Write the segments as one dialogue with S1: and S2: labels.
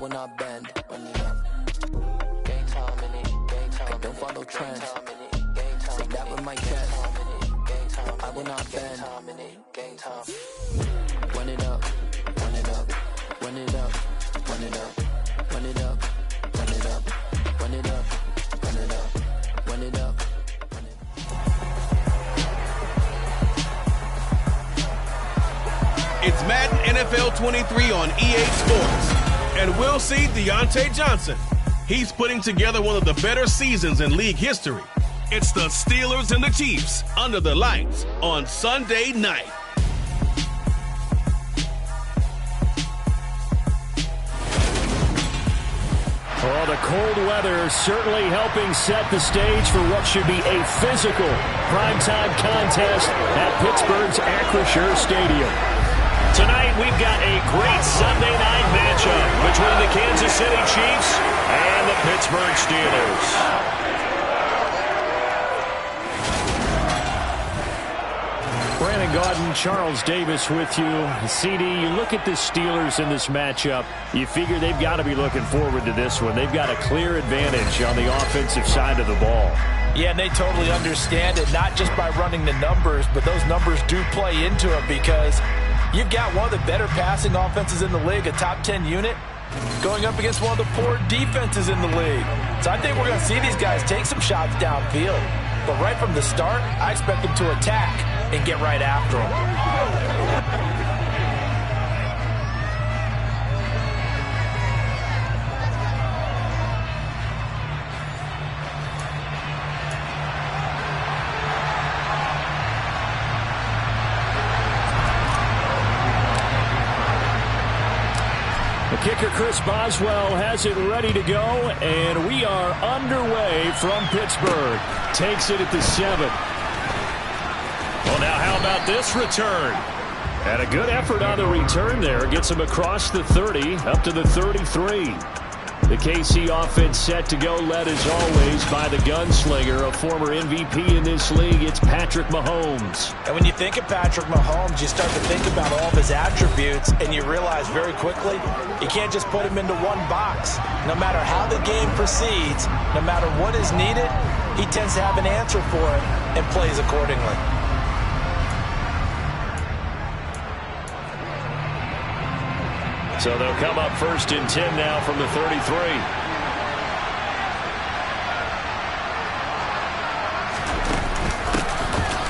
S1: will not bend. Run it up. Game time in it. Game time. I don't follow trends. Say that with my chest. I will not bend. Game time. Run it up. Run it up. Run it up. Run it up. Run it up. Run it up. Run it up. Run it up. Run it up.
S2: It's Madden NFL 23 on EA Sports, and we'll see Deontay Johnson. He's putting together one of the better seasons in league history. It's the Steelers and the Chiefs under the lights on Sunday night.
S3: Well, the cold weather certainly helping set the stage for what should be a physical primetime contest at Pittsburgh's Acrisure Stadium. Tonight, we've got a great Sunday night matchup between the Kansas City Chiefs and the Pittsburgh Steelers. Brandon Gaudin, Charles Davis with you. CD, you look at the Steelers in this matchup, you figure they've got to be looking forward to this one. They've got a clear advantage on the offensive side of the ball.
S4: Yeah, and they totally understand it, not just by running the numbers, but those numbers do play into it because you've got one of the better passing offenses in the league, a top 10 unit, going up against one of the poor defenses in the league. So I think we're going to see these guys take some shots downfield. But right from the start, I expect them to attack and get right after them.
S3: Kicker Chris Boswell has it ready to go, and we are underway from Pittsburgh. Takes it at the 7. Well, now how about this return? And a good effort on the return there. Gets him across the 30, up to the 33. The KC offense set to go, led as always by the gunslinger, a former MVP in this league. It's Patrick Mahomes.
S4: And when you think of Patrick Mahomes, you start to think about all of his attributes, and you realize very quickly you can't just put him into one box. No matter how the game proceeds, no matter what is needed, he tends to have an answer for it and plays accordingly.
S3: So they'll come up 1st and 10 now from the 33.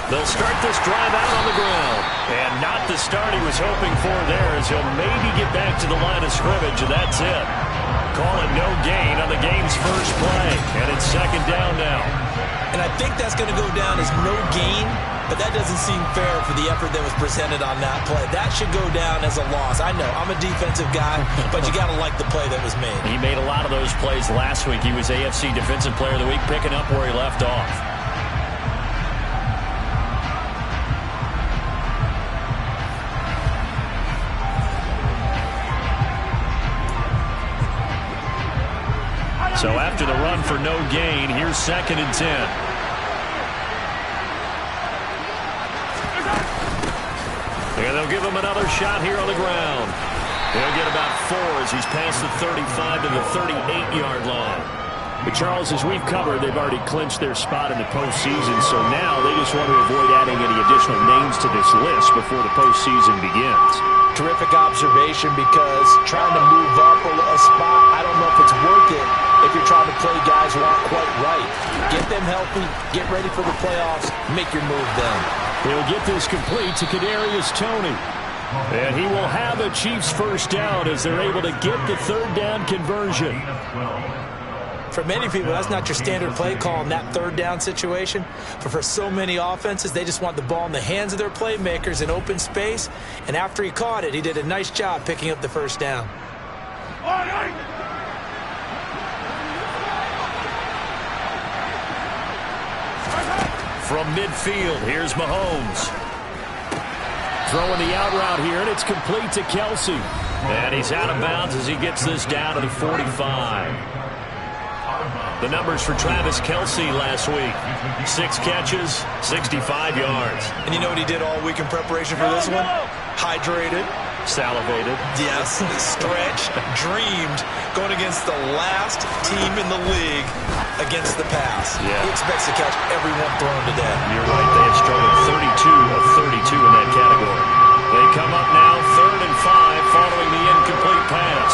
S3: They'll start this drive out on the ground. And not the start he was hoping for there, as he'll maybe get back to the line of scrimmage, and that's it. Calling no gain on the game's first play. And it's 2nd down now.
S4: And I think that's going to go down as no gain, but that doesn't seem fair for the effort that was presented on that play. That should go down as a loss. I know, I'm a defensive guy, but you got to like the play that was made.
S3: He made a lot of those plays last week. He was AFC Defensive Player of the Week, picking up where he left off. So after the run for no gain, here's 2nd and 10. And they'll give him another shot here on the ground. He'll get about 4 as he's past the 35 to the 38-yard line. But Charles, as we've covered, they've already clinched their spot in the postseason, so now they just want to avoid adding any additional names to this list before the postseason begins.
S4: Terrific observation, because trying to move up a spot, I don't know if it's worth it if you're trying to play guys who aren't quite right. Get them healthy, get ready for the playoffs, make your move then.
S3: He'll get this complete to Kadarius Toney. And he will have a Chiefs first down as they're able to get the 3rd down conversion.
S4: For many people, that's not your standard play call in that 3rd down situation. But for so many offenses, they just want the ball in the hands of their playmakers in open space. And after he caught it, he did a nice job picking up the first down.
S3: From midfield, here's Mahomes. Throwing the out route here, and it's complete to Kelsey. And he's out of bounds as he gets this down to the 45. The numbers for Travis Kelce last week: 6 catches, 65 yards.
S4: And you know what he did all week in preparation for this one? Hydrated,
S3: salivated.
S4: Yes, stretched, dreamed, going against the last team in the league against the pass.
S3: Yeah.
S4: He expects to catch everyone thrown today.
S3: You're right. They have struggled 32 of 32 in that category. They come up now 3rd and 5 following the incomplete pass.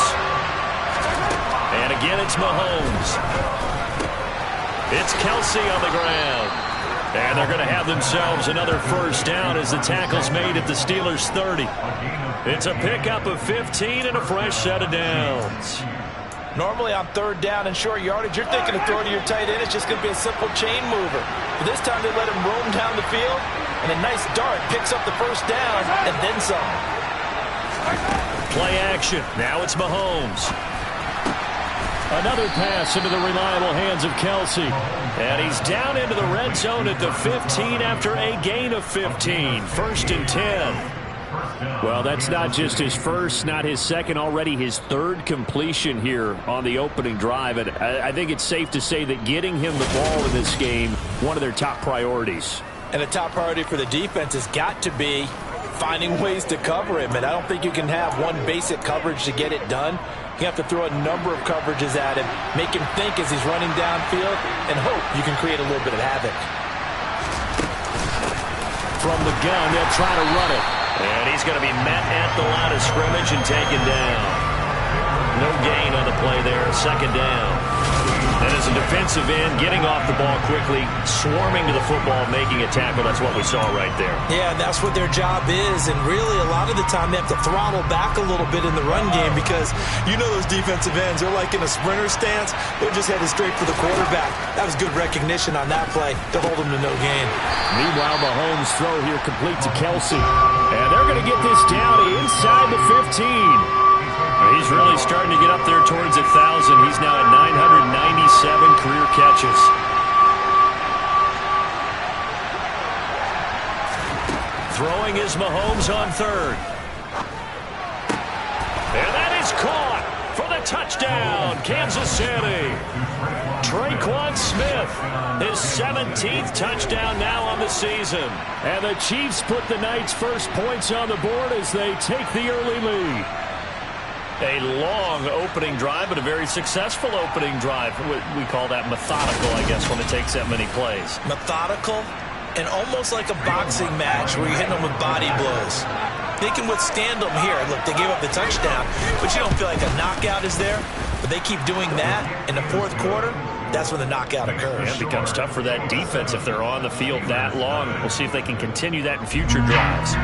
S3: And again, it's Mahomes. It's Kelsey on the ground. And they're going to have themselves another first down as the tackle's made at the Steelers' 30. It's a pickup of 15 and a fresh set of downs.
S4: Normally on 3rd down and short yardage, you're thinking of throwing to your tight end. It's just going to be a simple chain mover. But this time they let him roam down the field, and a nice dart picks up the first down and then some.
S3: Play action. Now it's Mahomes. Another pass into the reliable hands of Kelsey. And he's down into the red zone at the 15 after a gain of 15. 1st and 10. Well, that's not just his first, not his second, already his 3rd completion here on the opening drive. And I think it's safe to say that getting him the ball in this game, one of their top priorities.
S4: And a top priority for the defense has got to be finding ways to cover him. And I don't think you can have one basic coverage to get it done. You have to throw a number of coverages at him, make him think as he's running downfield, and hope you can create a little bit of havoc.
S3: From the gun, they'll try to run it. And he's going to be met at the line of scrimmage and taken down. No gain on the play there, 2nd down. And as a defensive end, getting off the ball quickly, swarming to the football, making a tackle, that's what we saw right there.
S4: Yeah, that's what their job is, and really a lot of the time they have to throttle back a little bit in the run game because you know those defensive ends, they're like in a sprinter stance. They're just headed straight for the quarterback. That was good recognition on that play to hold him to no gain.
S3: Meanwhile, Mahomes' throw here complete to Kelsey. And they're going to get this down inside the 15. He's really starting to get up there towards 1,000. He's now at 997 career catches. Throwing is Mahomes on 3rd. And that is caught for the touchdown, Kansas City. Traquan Smith, his 17th touchdown now on the season. And the Chiefs put the night's first points on the board as they take the early lead. A long opening drive, but a very successful opening drive. We call that methodical, I guess, when it takes that many plays.
S4: Methodical and almost like a boxing match where you're hitting them with body blows. They can withstand them here. Look, they gave up the touchdown, but you don't feel like a knockout is there. But they keep doing that in the 4th quarter. That's when the knockout occurs.
S3: Yeah, it becomes tough for that defense if they're on the field that long. We'll see if they can continue that in future drives.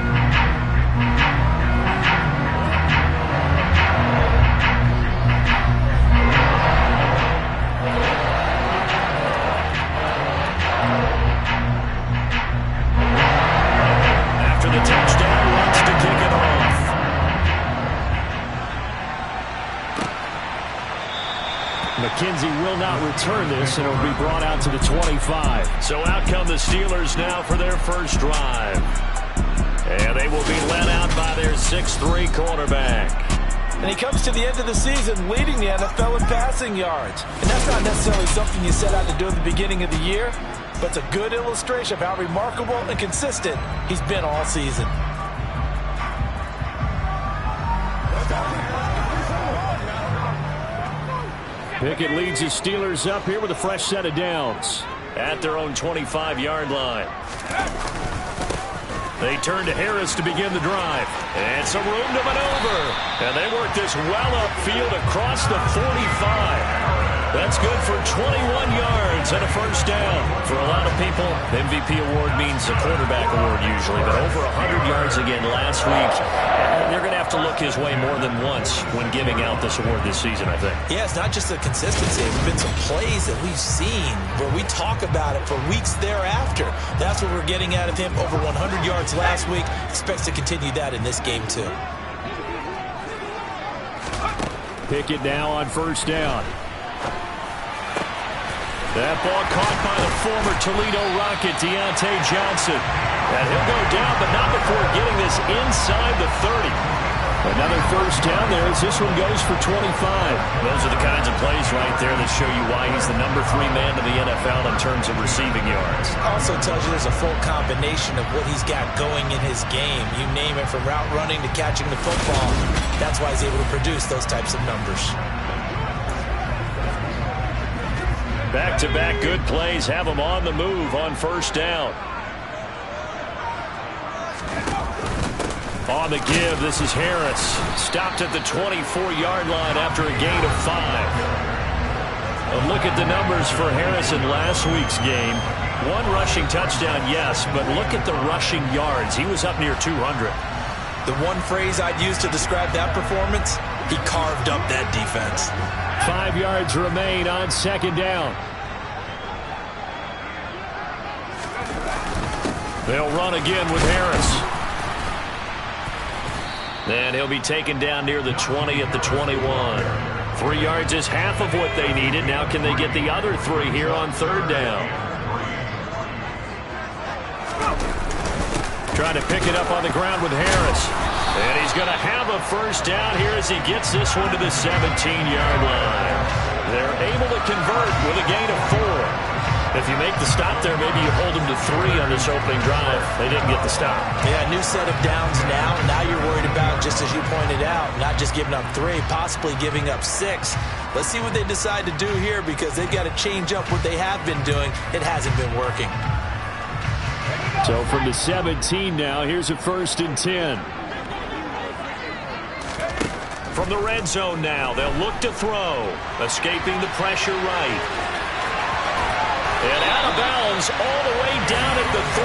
S3: McKenzie will not return this, and it'll be brought out to the 25. So out come the Steelers now for their first drive. And they will be led out by their 6'3" quarterback.
S4: And he comes to the end of the season leading the NFL in passing yards. And that's not necessarily something you set out to do at the beginning of the year, but it's a good illustration of how remarkable and consistent he's been all season.
S3: Pickett leads his Steelers up here with a fresh set of downs at their own 25-yard line. They turn to Harris to begin the drive. And some room to maneuver. And they work this well upfield across the 45. That's good for 21 yards and a first down. For a lot of people, the MVP award means a quarterback award usually. But over 100 yards again last week. They're going to have to look his way more than once when giving out this award this season, I think.
S4: Yeah, it's not just the consistency. There have been some plays that we've seen where we talk about it for weeks thereafter. That's what we're getting out of him. Over 100 yards last week. Expects to continue that in this game, too.
S3: Pickett now on first down. That ball caught by the former Toledo Rocket, Deontay Johnson. And he'll go down, but not before getting this inside the 30. Another first down there as this one goes for 25.
S5: Those are the kinds of plays right there that show you why he's the number 3 man in the NFL in terms of receiving yards.
S4: Also tells you there's a full combination of what he's got going in his game. You name it, from route running to catching the football. That's why he's able to produce those types of numbers.
S3: Back-to-back good plays have him on the move on first down. On the give, this is Harris. Stopped at the 24-yard line after a gain of 5. A look at the numbers for Harris in last week's game. 1 rushing touchdown, yes, but look at the rushing yards. He was up near 200.
S4: The one phrase I'd use to describe that performance, he carved up that defense.
S3: 5 yards remain on second down. They'll run again with Harris. And he'll be taken down near the 20 at the 21. 3 yards is half of what they needed. Now can they get the other 3 here on third down? Trying to pick it up on the ground with Harris. And he's going to have a first down here as he gets this one to the 17-yard line. They're able to convert with a gain of 4. If you make the stop there, maybe you hold them to 3 on this opening drive. They didn't get the stop.
S4: Yeah, new set of downs now. Now you're worried about, just as you pointed out, not just giving up 3, possibly giving up 6. Let's see what they decide to do here, because they've got to change up what they have been doing. It hasn't been working.
S3: So from the 17 now, here's a 1st and 10. From the red zone now, they'll look to throw. Escaping the pressure right. And out of bounds all the way down at the 3.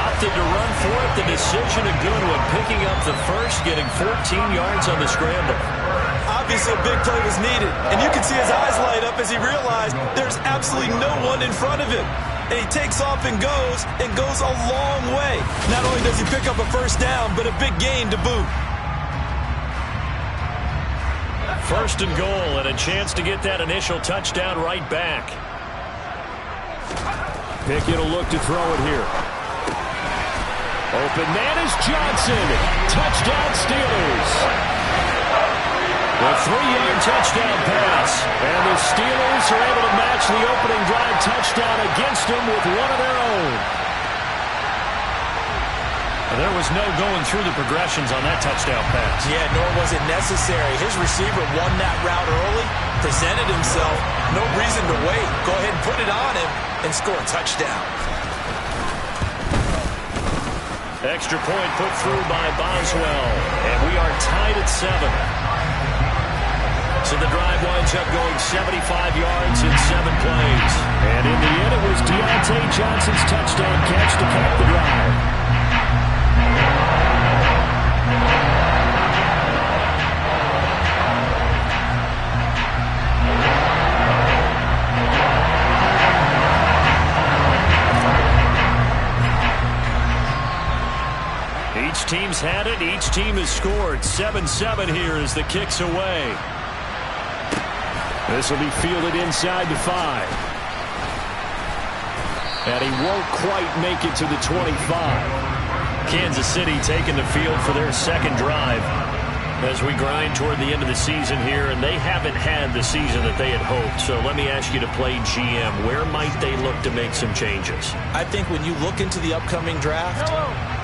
S3: Opted to run for it. The decision a good one, picking up the first, getting 14 yards on the scramble.
S4: Obviously a big play was needed, and you can see his eyes light up as he realized there's absolutely no one in front of him. And he takes off and goes a long way. Not only does he pick up a first down, but a big gain to boot.
S3: 1st and goal, and a chance to get that initial touchdown right back. Pickett will look to throw it here. Open man is Johnson. Touchdown Steelers. The 3-yard touchdown pass. And the Steelers are able to match the opening drive touchdown against them with one of their own. There was no going through the progressions on that touchdown pass.
S4: Yeah, nor was it necessary. His receiver won that route early, presented himself. No reason to wait. Go ahead and put it on him and score a touchdown.
S3: Extra point put through by Boswell. And we are tied at 7. So the drive winds up going 75 yards in 7 plays. And in the end, it was Deontay Johnson's touchdown catch to cap the drive. Each team's had it. Each team has scored. 7-7 here as the kick's away. This will be fielded inside the 5. And he won't quite make it to the 25. Kansas City taking the field for their second drive as we grind toward the end of the season here, and they haven't had the season that they had hoped. So let me ask you to play GM. Where might they look to make some changes?
S4: I think when you look into the upcoming draft,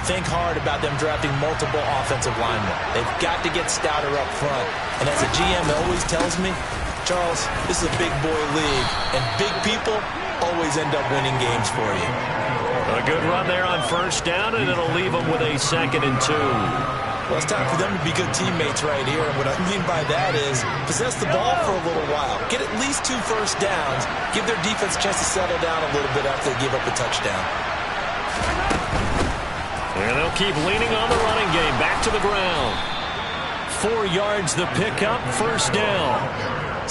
S4: think hard about them drafting multiple offensive linemen. They've got to get stouter up front. And as a GM always tells me, Charles, this is a big boy league, and big people always end up winning games for you.
S3: A good run there on first down, and it'll leave them with a 2nd and 2.
S4: Well, it's time for them to be good teammates right here. And what I mean by that is possess the ball for a little while. Get at least 2 first downs. Give their defense a chance to settle down a little bit after they give up a touchdown.
S3: And they'll keep leaning on the running game. Back to the ground. 4 yards the pickup, first down.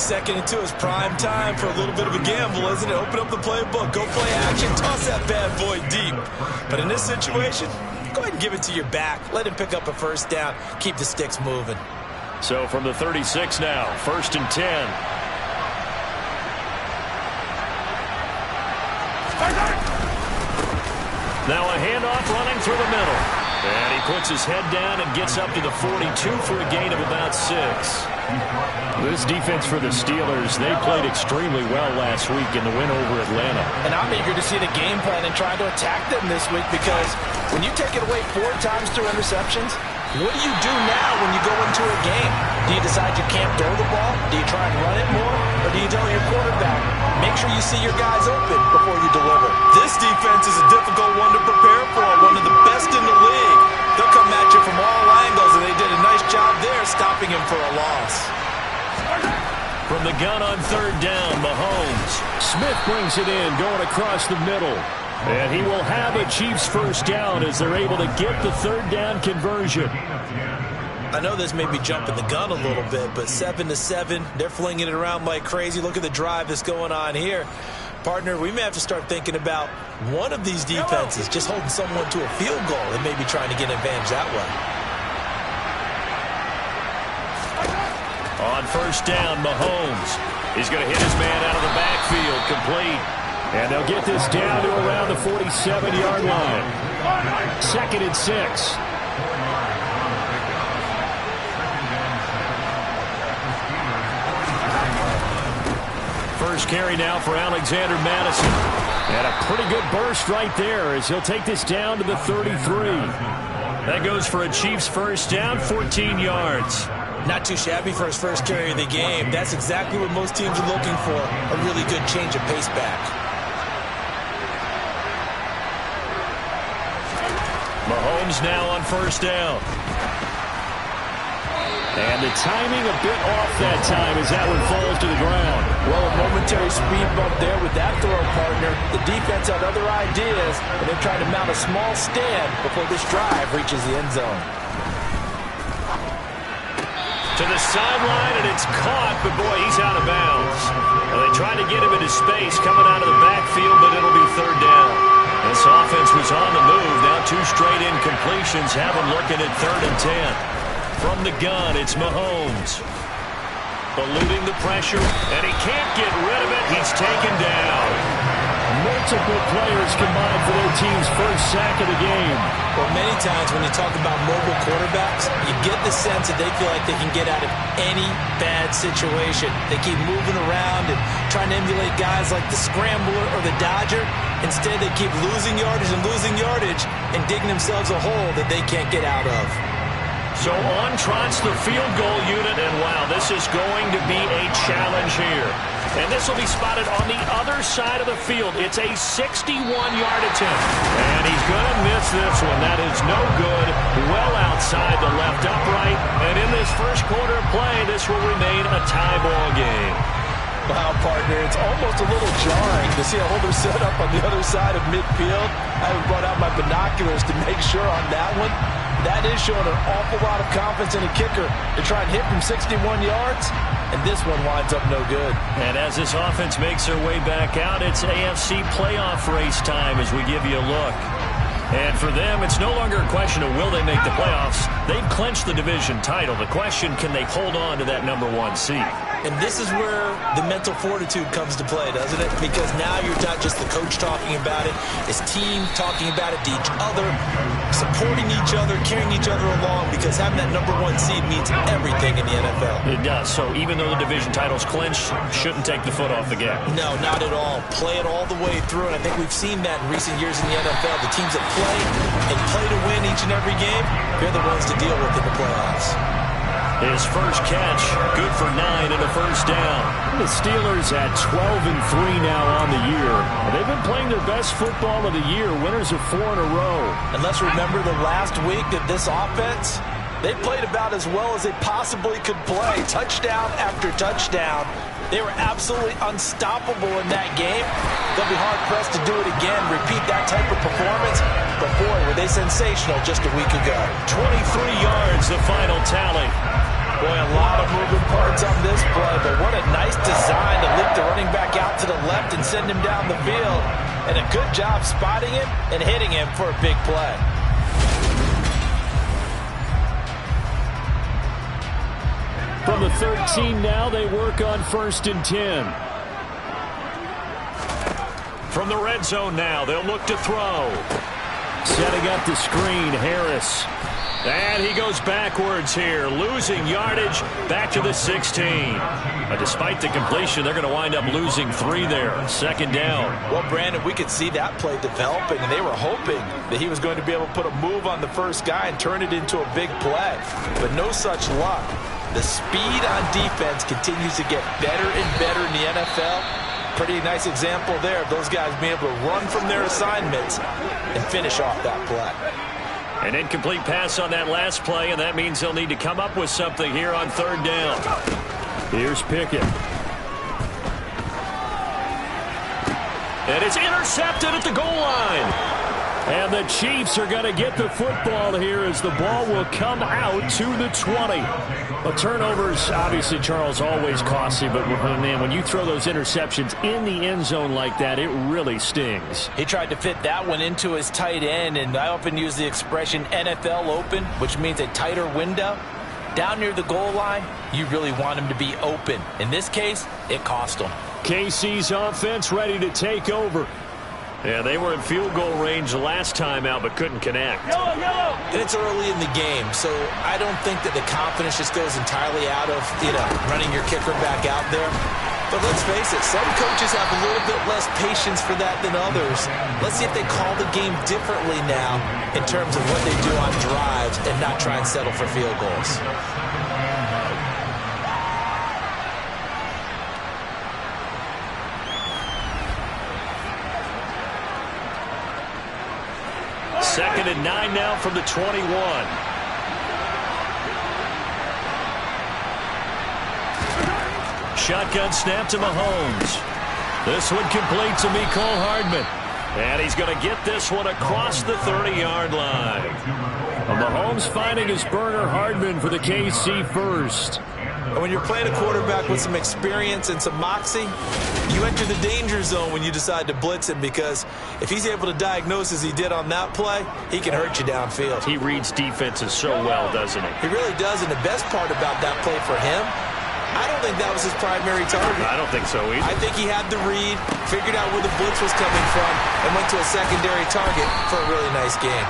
S4: 2nd and 2 is prime time for a little bit of a gamble, isn't it? Open up the playbook. Go play action. Toss that bad boy deep. But in this situation, go ahead and give it to your back. Let him pick up a first down. Keep the sticks moving.
S3: So from the 36 now, 1st and 10. Now a handoff running through the middle. And he puts his head down and gets up to the 42 for a gain of about 6. This defense for the Steelers, they played extremely well last week in the win over Atlanta.
S4: And I'm eager to see the game plan and try to attack them this week, because when you take it away 4 times through interceptions, what do you do now when you go into a game? Do you decide you can't throw the ball? Do you try and run it more? Or do you tell your quarterback, make sure you see your guys open before you deliver?
S6: This defense is a difficult one to prepare for, one of the best in the league. They'll come at you from all angles, and they did a nice job there stopping him for a loss.
S3: From the gun on 3rd down, Mahomes. Smith brings it in, going across the middle. And he will have a Chiefs first down as they're able to get the 3rd down conversion.
S4: I know this may be jumping the gun a little bit, but 7-7, they're flinging it around like crazy. Look at the drive that's going on here. Partner, we may have to start thinking about one of these defenses just holding someone to a field goal and maybe trying to get an advantage that way.
S3: On 1st down, Mahomes. He's going to hit his man out of the backfield, complete. And they'll get this down to around the 47-yard line. 2nd and 6. First carry now for Alexander Madison. And a pretty good burst right there as he'll take this down to the 33. That goes for a Chiefs first down, 14 yards.
S4: Not too shabby for his first carry of the game. That's exactly what most teams are looking for, a really good change of pace back.
S3: Mahomes now on 1st down. And the timing a bit off that time as that one falls to the ground.
S4: Well, a momentary speed bump there with that throw, partner. The defense had other ideas, and they're trying to mount a small stand before this drive reaches the end zone.
S3: To the sideline, and it's caught, but boy, he's out of bounds. Well, they tried to get him into space coming out of the backfield, but it'll be 3rd down. This offense was on the move. Now 2 straight incompletions have them looking at 3rd and 10. From the gun, it's Mahomes. Eluding the pressure, and he can't get rid of it. He's taken down. Multiple players combined for their team's first sack of the game.
S4: Well, many times when you talk about mobile quarterbacks, you get the sense that they feel like they can get out of any bad situation. They keep moving around and trying to emulate guys like the Scrambler or the Dodger. Instead, they keep losing yardage and digging themselves a hole that they can't get out of.
S3: So on trots the field goal unit, and wow, this is going to be a challenge here. And this will be spotted on the other side of the field. It's a 61-yard attempt. And he's going to miss this one. That is no good. Well outside the left upright. And in this first quarter of play, this will remain a tie ball game.
S4: Wow, partner, it's almost a little jarring to see a holder set up on the other side of midfield. I brought out my binoculars to make sure on that one. That is showing an awful lot of confidence in a kicker to try and hit from 61 yards, and this one winds up no good.
S3: And as this offense makes their way back out, it's AFC playoff race time as we give you a look. And for them, it's no longer a question of will they make the playoffs. They've clinched the division title. The question, can they hold on to that #1 seed?
S4: And this is where the mental fortitude comes to play, doesn't it? Because now you're not just the coach talking about it, it's team talking about it to each other, supporting each other, carrying each other along, because having that #1 seed means everything in the NFL.
S3: It does. So even though the division title's clinched, shouldn't take the foot off the gas.
S4: No, not at all. Play it all the way through, and I think we've seen that in recent years in the NFL. The teams that play and play to win each and every game, they're the ones to deal with in the playoffs.
S3: His first catch, good for 9 and a first down. The Steelers at 12-3 now on the year. They've been playing their best football of the year. Winners of 4 in a row.
S4: And let's remember the last week that this offense, they played about as well as they possibly could play. Touchdown after touchdown. They were absolutely unstoppable in that game. They'll be hard-pressed to do it again, repeat that type of performance. But, boy, were they sensational just a week ago.
S3: 23 yards, the final tally.
S4: Boy, a lot of moving parts on this play, but what a nice design to lift the running back out to the left and send him down the field. And a good job spotting him and hitting him for a big play.
S3: From the 13 now, they work on 1st and 10. From the red zone now, they'll look to throw. Setting up the screen, Harris. And he goes backwards here, losing yardage back to the 16. But despite the completion, they're going to wind up losing 3 there. Second down.
S4: Well, Brandon, we could see that play developing, and they were hoping that he was going to be able to put a move on the first guy and turn it into a big play. But no such luck. The speed on defense continues to get better and better in the NFL. Pretty nice example there of those guys being able to run from their assignments and finish off that play.
S3: An incomplete pass on that last play, and that means they'll need to come up with something here on third down. Here's Pickett. And it's intercepted at the goal line. And the Chiefs are going to get the football here as the ball will come out to the 20. But turnovers, obviously, Charles, always costly. But, man, when you throw those interceptions in the end zone like that, it really stings.
S4: He tried to fit that one into his tight end, and I often use the expression NFL open, which means a tighter window. Down near the goal line, you really want him to be open. In this case, it cost him.
S3: KC's offense ready to take over. Yeah, they were in field goal range the last time out, but couldn't connect.
S4: And it's early in the game, so I don't think that the confidence just goes entirely out of, running your kicker back out there. But let's face it, some coaches have a little bit less patience for that than others. Let's see if they call the game differently now in terms of what they do on drives and not try and settle for field goals.
S3: Second and 9 now from the 21. Shotgun snap to Mahomes. This one complete to Mecole Hardman. And he's going to get this one across the 30-yard line. Mahomes finding his burner, Hardman for the KC first.
S4: And when you're playing a quarterback with some experience and some moxie, you enter the danger zone when you decide to blitz him, because if he's able to diagnose as he did on that play, he can hurt you downfield.
S3: He reads defenses so well, doesn't he?
S4: He really does, and the best part about that play for him, I don't think that was his primary target.
S3: I don't think so either.
S4: I think he had the read, figured out where the blitz was coming from, and went to a secondary target for a really nice game.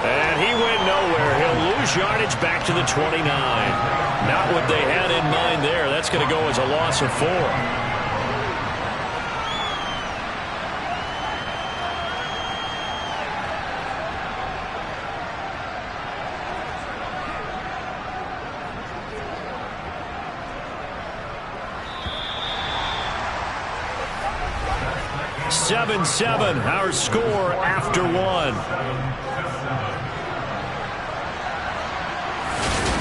S3: And he went nowhere. He'll lose yardage back to the 29. Not what they had in mind there. That's going to go as a loss of 4. Seven, our score after 1.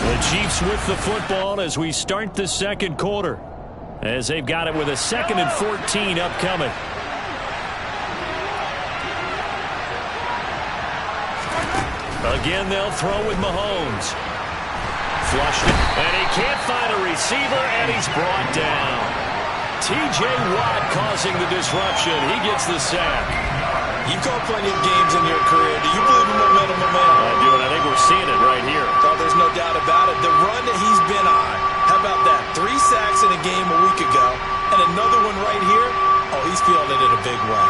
S3: The Chiefs with the football as we start the second quarter, as they've got it with a 2nd and 14 upcoming. Again, they'll throw with Mahomes. Flushed it, and he can't find a receiver, and he's brought down. T.J. Watt causing the disruption. He gets the sack.
S4: You've called plenty of games in your career. Do you believe in momentum?
S3: I do, and I think we're seeing it right here.
S4: Oh, there's no doubt about it. The run that he's been on, how about that? 3 sacks in a game a week ago, and another one right here. Oh, he's feeling it in a big way.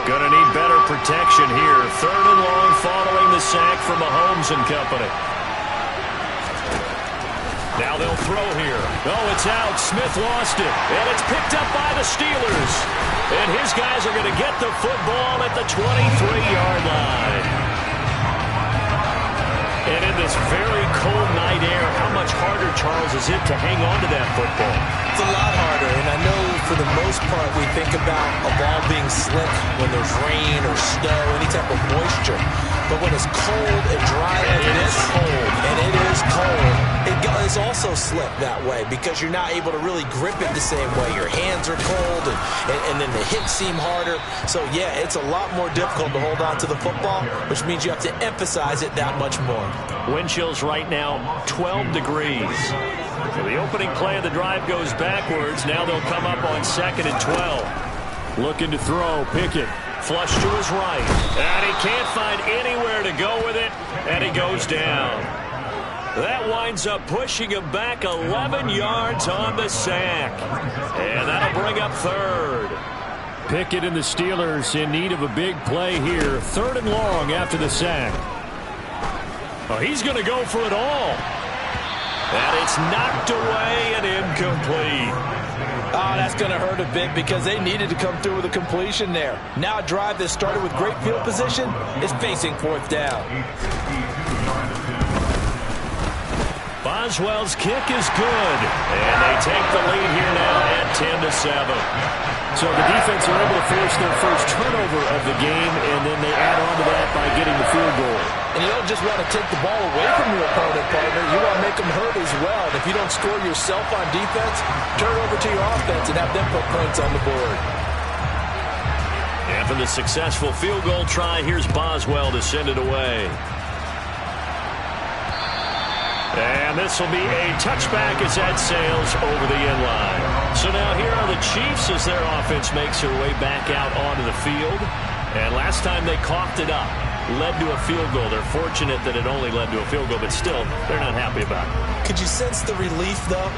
S3: Gonna need better protection here. 3rd and long following the sack from Mahomes and company. Now they'll throw here. Oh, it's out. Smith lost it. And it's picked up by the Steelers. And his guys are going to get the football at the 23-yard line. And in this very cold night air, how much harder, Charles, is it to hang on to that football?
S4: It's a lot harder, and I know for the most part we think about a ball being slick when there's rain or snow, any type of moisture. But when it's cold and dry like this, and it is cold, it's also slick that way because you're not able to really grip it the same way. Your hands are cold, and then the hips seem harder. So, yeah, it's a lot more difficult to hold on to the football, which means you have to emphasize it that much more.
S3: Wind chills right now, 12 degrees. So the opening play of the drive goes backwards. Now they'll come up on 2nd and 12. Looking to throw, Pickett. Flush to his right. And he can't find anywhere to go with it. And he goes down. That winds up pushing him back 11 yards on the sack. And that'll bring up 3rd. Pickett and the Steelers in need of a big play here. 3rd and long after the sack. Oh, he's going to go for it all. And it's knocked away and incomplete.
S4: Oh, that's going to hurt a bit because they needed to come through with a completion there. Now a drive that started with great field position is facing 4th down.
S3: Boswell's kick is good. And they take the lead here now at 10-7. So the defense are able to force their first turnover of the game, and then they add on to that by getting the field goal.
S4: And you don't just want to take the ball away from your opponent, partner. You want to make them hurt as well. And if you don't score yourself on defense, turn it over to your offense and have them put points on the board.
S5: After the successful field goal try, here's Boswell to send it away. And this will be a touchback as that sails over the end line. So now here are the Chiefs as their offense makes their way back out onto the field. And last time they coughed it up, led to a field goal. They're fortunate that it only led to a field goal, but still, they're not happy about it.
S4: Could you sense the relief, though,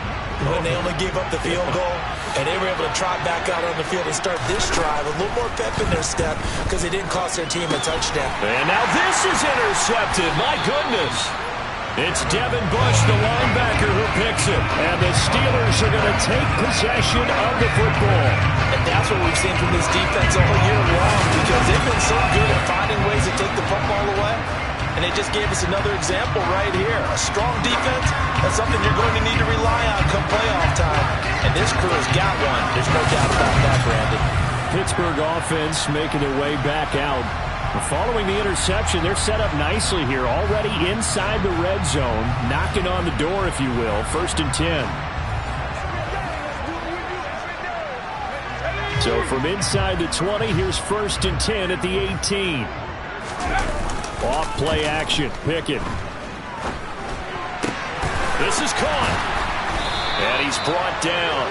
S4: when they only gave up the field goal? And they were able to trot back out on the field and start this drive with a little more pep in their step because they didn't cost their team a touchdown.
S3: And now this is intercepted. My goodness. It's Devin Bush, the linebacker, who picks it. And the Steelers are going to take possession of the football.
S4: And that's what we've seen from this defense all year long because they've been so good at finding ways to take the football away. And they just gave us another example right here. A strong defense, that's something you're going to need to rely on come playoff time. And this crew has got one. There's no doubt about that, Brandon.
S3: Pittsburgh offense making their way back out. Following the interception, they're set up nicely here, already inside the red zone, knocking on the door, if you will. 1st and 10. So from inside the 20, here's 1st and 10 at the 18. Off play action, Pickett. This is caught. And he's brought down.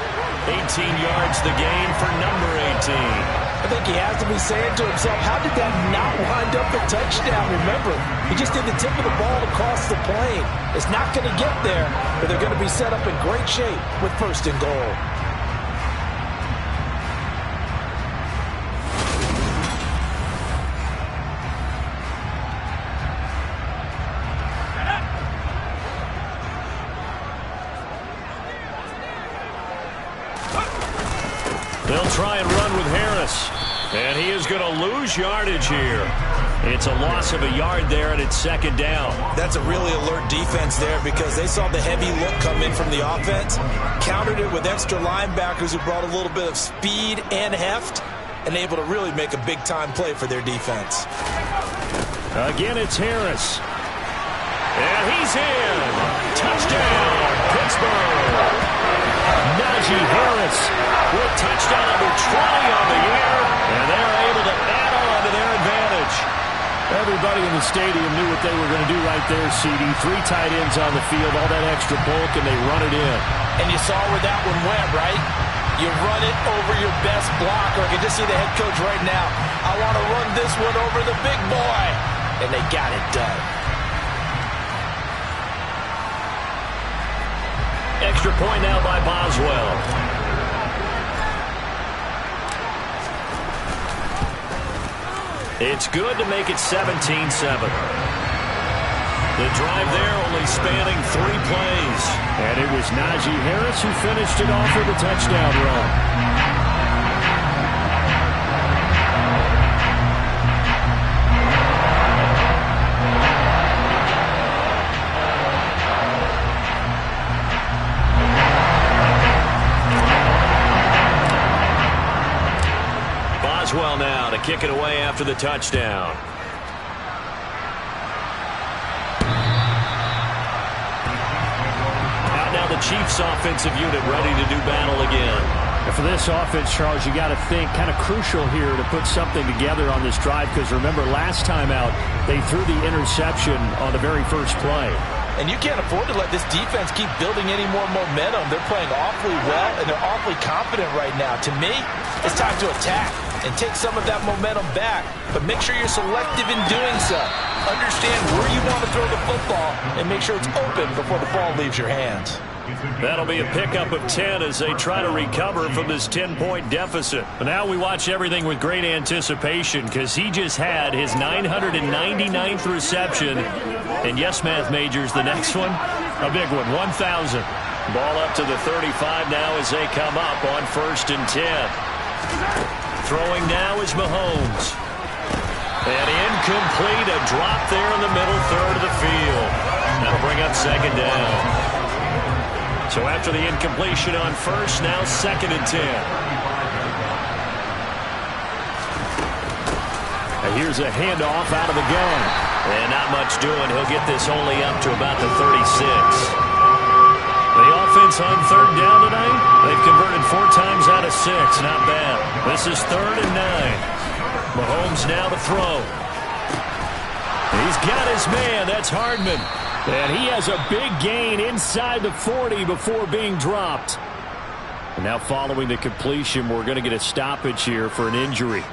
S3: 18 yards the gain for number 18.
S4: I think he has to be saying to himself, how did that not wind up a touchdown? Remember, he just did the tip of the ball across the plane. It's not going to get there, but they're going to be set up in great shape with 1st and goal.
S3: They'll try and run with Harris. And he is going to lose yardage here. It's a loss of a yard there, and it's 2nd down.
S4: That's a really alert defense there because they saw the heavy look come in from the offense, countered it with extra linebackers who brought a little bit of speed and heft, and able to really make a big-time play for their defense.
S3: Again, it's Harris. And he's in. Touchdown, Pittsburgh. Najee Harris with touchdown number 20 on the year, and they're able to add on to their advantage. Everybody in the stadium knew what they were going to do right there, CD. 3 tight ends on the field, all that extra bulk, and they run it in.
S4: And you saw where that one went, right? You run it over your best blocker. I can just see the head coach right now. I want to run this one over the big boy. And they got it done.
S5: Extra point now by Boswell. It's good to make it 17-7. The drive there only spanning 3 plays.
S3: And it was Najee Harris who finished it off with a touchdown run.
S5: Boswell now to kick it away after the touchdown. Out now the Chiefs offensive unit ready to do battle again.
S3: And for this offense, Charles, you got to think kind of crucial here to put something together on this drive because remember last time out they threw the interception on the very first play.
S4: And you can't afford to let this defense keep building any more momentum. They're playing awfully well, and they're awfully confident right now. To me, it's time to attack and take some of that momentum back. But make sure you're selective in doing so. Understand where you want to throw the football and make sure it's open before the ball leaves your hands.
S5: That'll be a pickup of 10 as they try to recover from this 10-point deficit. Now we watch everything with great anticipation because he just had his 999th reception. And yes, math majors, the next one, a big one, 1,000. Ball up to the 35 now as they come up on 1st and 10. Throwing now is Mahomes. And incomplete, a drop there in the middle third of the field. That'll bring up 2nd down. So after the incompletion on 1st, now 2nd and 10. And here's a handoff out of the gun. And not much doing. He'll get this only up to about the 36. The offense on 3rd down tonight, they've converted 4 times out of 6. Not bad. This is 3rd and 9. Mahomes now to throw. He's got his man. That's Hardman.
S3: And he has a big gain inside the 40 before being dropped. And now following the completion, we're going to get a stoppage here for an injury.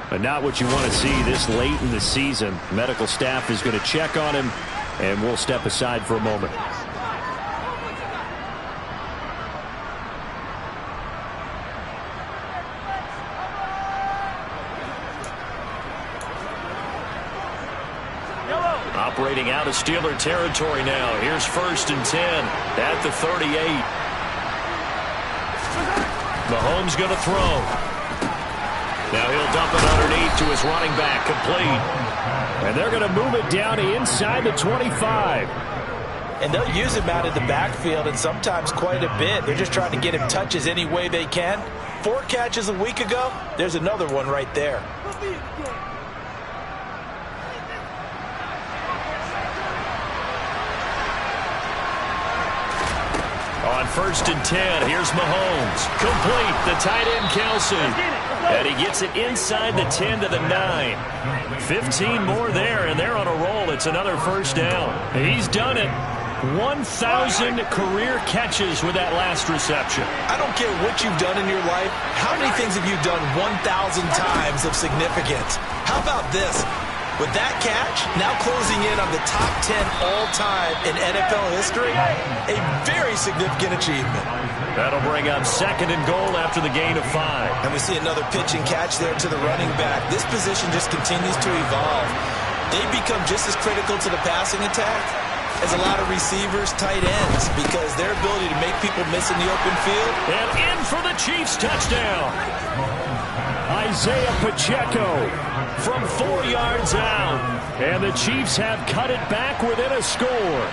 S3: But not what you want to see this late in the season. Medical staff is going to check on him, and we'll step aside for a moment.
S5: Operating out of Steeler territory now. Here's 1st and 10 at the 38. Mahomes going to throw. Now he'll dump it underneath to his running back, complete.
S3: And they're going to move it down to inside the 25.
S4: And they'll use him out in the backfield, and sometimes quite a bit. They're just trying to get him touches any way they can. 4 catches a week ago. There's another one right there.
S5: On 1st and 10, here's Mahomes. Complete, the tight end Kelsey. And he gets it inside the 10 to the 9. 15 more there, and they're on a roll. It's another 1st down.
S3: He's done it. 1,000 career catches with that last reception.
S4: I don't care what you've done in your life. How many things have you done 1,000 times of significance? How about this? With that catch, now closing in on the top 10 all-time in NFL history, a very significant achievement.
S5: That'll bring up 2nd and goal after the gain of 5.
S4: And we see another pitch and catch there to the running back. This position just continues to evolve. They become just as critical to the passing attack as a lot of receivers, tight ends, because their ability to make people miss in the open field.
S3: And in for the Chiefs touchdown. Isaiah Pacheco from 4 yards out. And the Chiefs have cut it back within a score.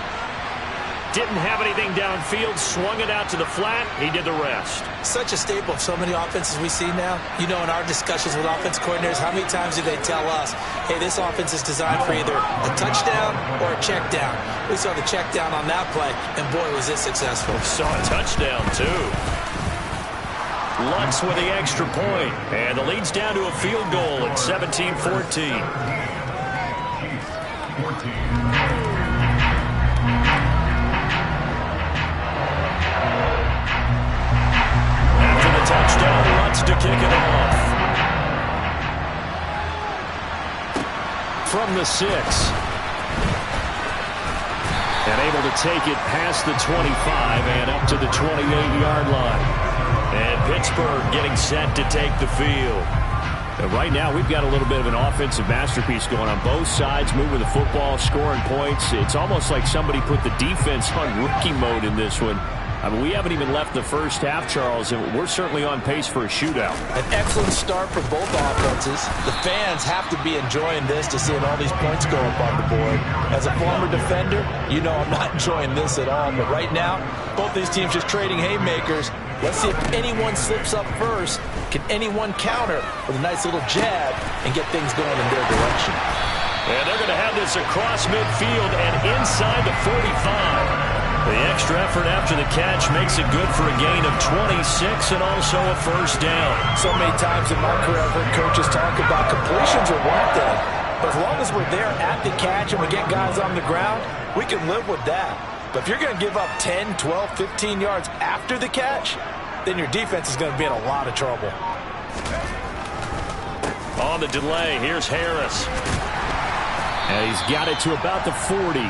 S3: Didn't have anything downfield, swung it out to the flat. He did the rest.
S4: Such a staple of so many offenses we see now. You know, in our discussions with offense coordinators, how many times do they tell us, hey, this offense is designed for either a touchdown or a check down. We saw the check down on that play, and boy, was it successful.
S5: Saw a touchdown, too. Lutz with the extra point, and the lead's down to a field goal at 17-14. After the touchdown, Lutz to kick it off.
S3: From the 6. And able to take it past the 25 and up to the 28-yard line. And Pittsburgh getting set to take the field. And right now, we've got a little bit of an offensive masterpiece going on both sides, moving the football, scoring points. It's almost like somebody put the defense on rookie mode in this one. I mean, we haven't even left the first half, Charles, and we're certainly on pace for a shootout.
S4: An excellent start for both offenses. The fans have to be enjoying this to seeing all these points go up on the board. As a former defender, you know I'm not enjoying this at all. But right now, both these teams just trading haymakers. Let's see if anyone slips up first. Can anyone counter with a nice little jab and get things going in their direction?
S5: And they're going to have this across midfield and inside the 45. The extra effort after the catch makes it good for a gain of 26 and also a 1st down.
S4: So many times in my career, I've heard coaches talk about completions are one thing. But as long as we're there at the catch and we get guys on the ground, we can live with that. But if you're going to give up 10, 12, 15 yards after the catch, then your defense is going to be in a lot of trouble.
S5: On the delay, here's Harris.
S3: And he's got it to about the 40.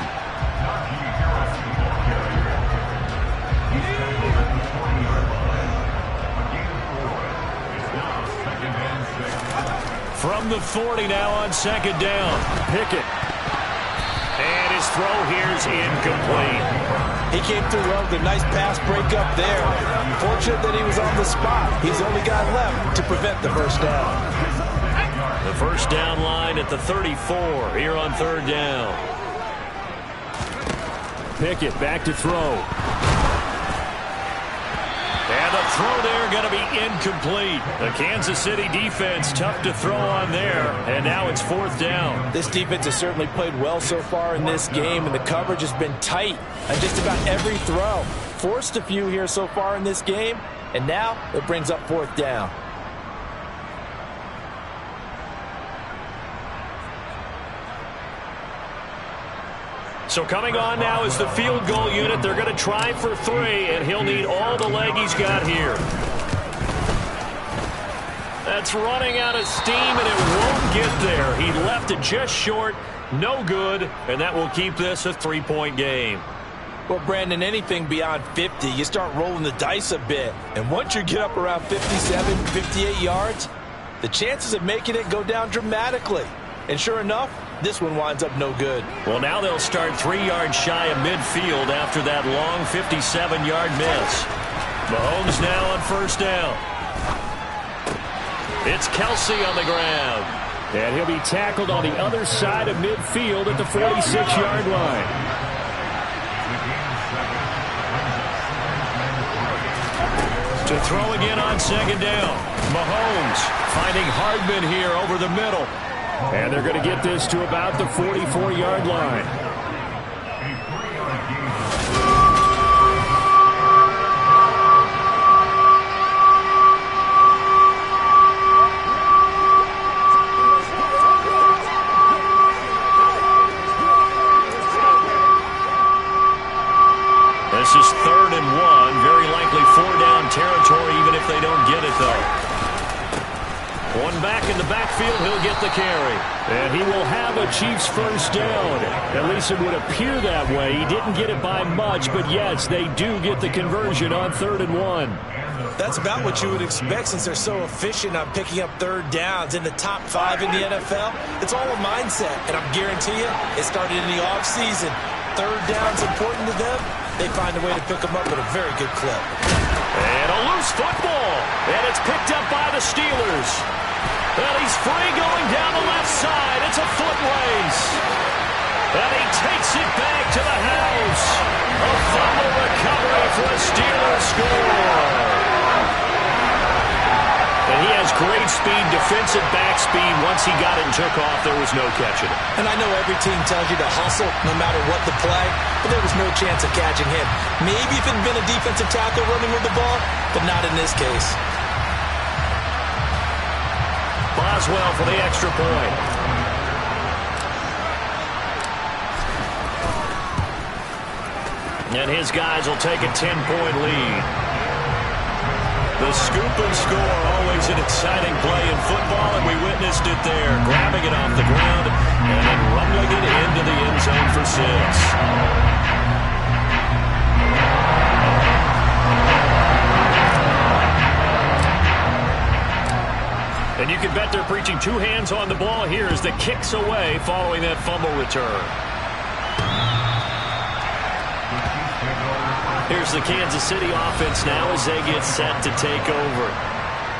S5: the 40 now on second down. Pickett. And his throw here's incomplete.
S4: He came through well with a nice pass breakup there. Fortunate that he was on the spot. He's the only guy left to prevent the first down.
S5: The first down line at the 34 here on third down. Pickett back to throw. And the throw there going to be incomplete. The Kansas City defense tough to throw on there. And now it's fourth down.
S4: This defense has certainly played well so far in this game, and the coverage has been tight on just about every throw. Forced a few here so far in this game, and now it brings up fourth down.
S5: So coming on now is the field goal unit. They're going to try for 3, and he'll need all the leg he's got here. That's running out of steam, and it won't get there. He left it just short. No good, and that will keep this a 3-point game.
S4: Well, Brandon, anything beyond 50, you start rolling the dice a bit. And once you get up around 57, 58 yards, the chances of making it go down dramatically. And sure enough, this one winds up no good.
S5: Well, now they'll start 3 yards shy of midfield after that long 57-yard miss. Mahomes now on first down. It's Kelsey on the ground.
S3: And he'll be tackled on the other side of midfield at the 46-yard line.
S5: To throw again on second down. Mahomes finding Hardman here over the middle.
S3: And they're going to get this to about the 44-yard line.
S5: This is 3rd and 1. Very likely 4-down territory, even if they don't get it, though. One back in the backfield, he'll get the carry.
S3: And he will have a Chiefs first down. At least it would appear that way. He didn't get it by much, but yes, they do get the conversion on 3rd and 1.
S4: That's about what you would expect since they're so efficient on picking up third downs in the top 5 in the NFL. It's all a mindset, and I'm guarantee you, it started in the offseason. Third down's important to them. They find a way to pick them up at a very good clip.
S5: And a loose football. And it's picked up by the Steelers. And he's free going down the left side. It's a foot race. And he takes it back to the house. A fumble recovery for a Steelers score. And he has great speed, defensive back speed. Once he got it and took off, there was no catching it.
S4: And I know every team tells you to hustle no matter what the play, but there was no chance of catching him. Maybe if it had been a defensive tackle running with the ball, but not in this case.
S5: Boswell for the extra point. And his guys will take a 10-point lead. The scoop and score, always an exciting play in football, and we witnessed it there. Grabbing it off the ground and then rumbling it into the end zone for 6. And you can bet they're preaching 2 hands on the ball here as the kicks away following that fumble return. Here's the Kansas City offense now as they get set to take over.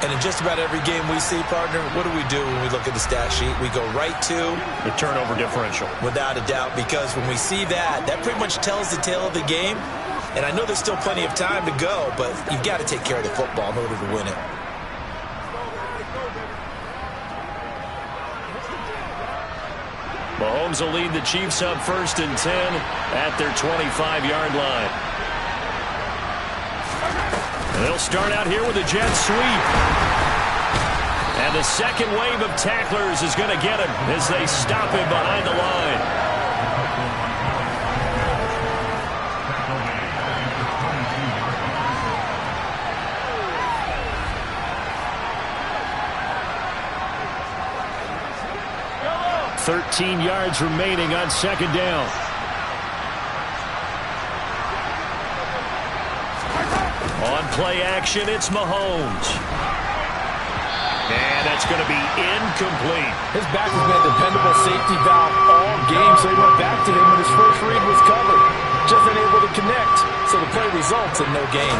S4: And in just about every game we see, partner, what do when we look at the stat sheet? We go right to
S5: the turnover differential.
S4: Without a doubt, because when we see that, that pretty much tells the tale of the game. And I know there's still plenty of time to go, but you've got to take care of the football in order to win it.
S5: Mahomes will lead the Chiefs up 1st and 10 at their 25-yard line. And they'll start out here with a jet sweep. And the second wave of tacklers is going to get him as they stop him behind the line. .13 yards remaining on second down. On play action, it's Mahomes. And that's going to be incomplete.
S4: His back has been a dependable safety valve all game, so he went back to him when his first read was covered. Just unable to connect, so the play results in no gain.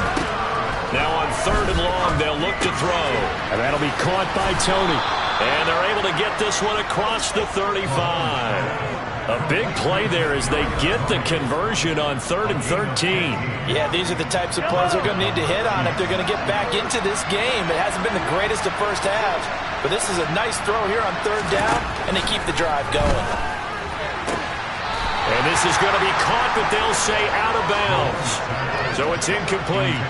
S5: Now on 3rd and long, they'll look to throw.
S3: And that'll be caught by Tony.
S5: And they're able to get this one across the 35. A big play there as they get the conversion on 3rd and 13.
S4: Yeah, these are the types of plays they're going to need to hit on if they're going to get back into this game. It hasn't been the greatest of first halves, but this is a nice throw here on 3rd down, and they keep the drive going.
S5: And this is going to be caught, but they'll say out of bounds. So it's incomplete.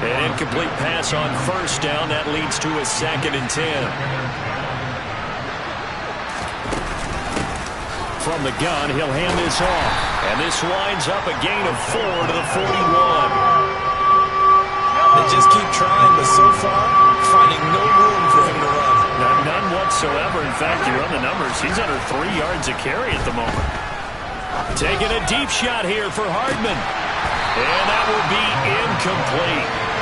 S5: An incomplete pass on 1st down. That leads to a 2nd and 10.
S3: From the gun, he'll hand this off.
S5: And this winds up a gain of 4 to the 41.
S6: They just keep trying, but so far, finding no room for him to run.
S5: None whatsoever. In fact, you run the numbers. He's under 3 yards a carry at the moment. Taking a deep shot here for Hardman. And that will be incomplete.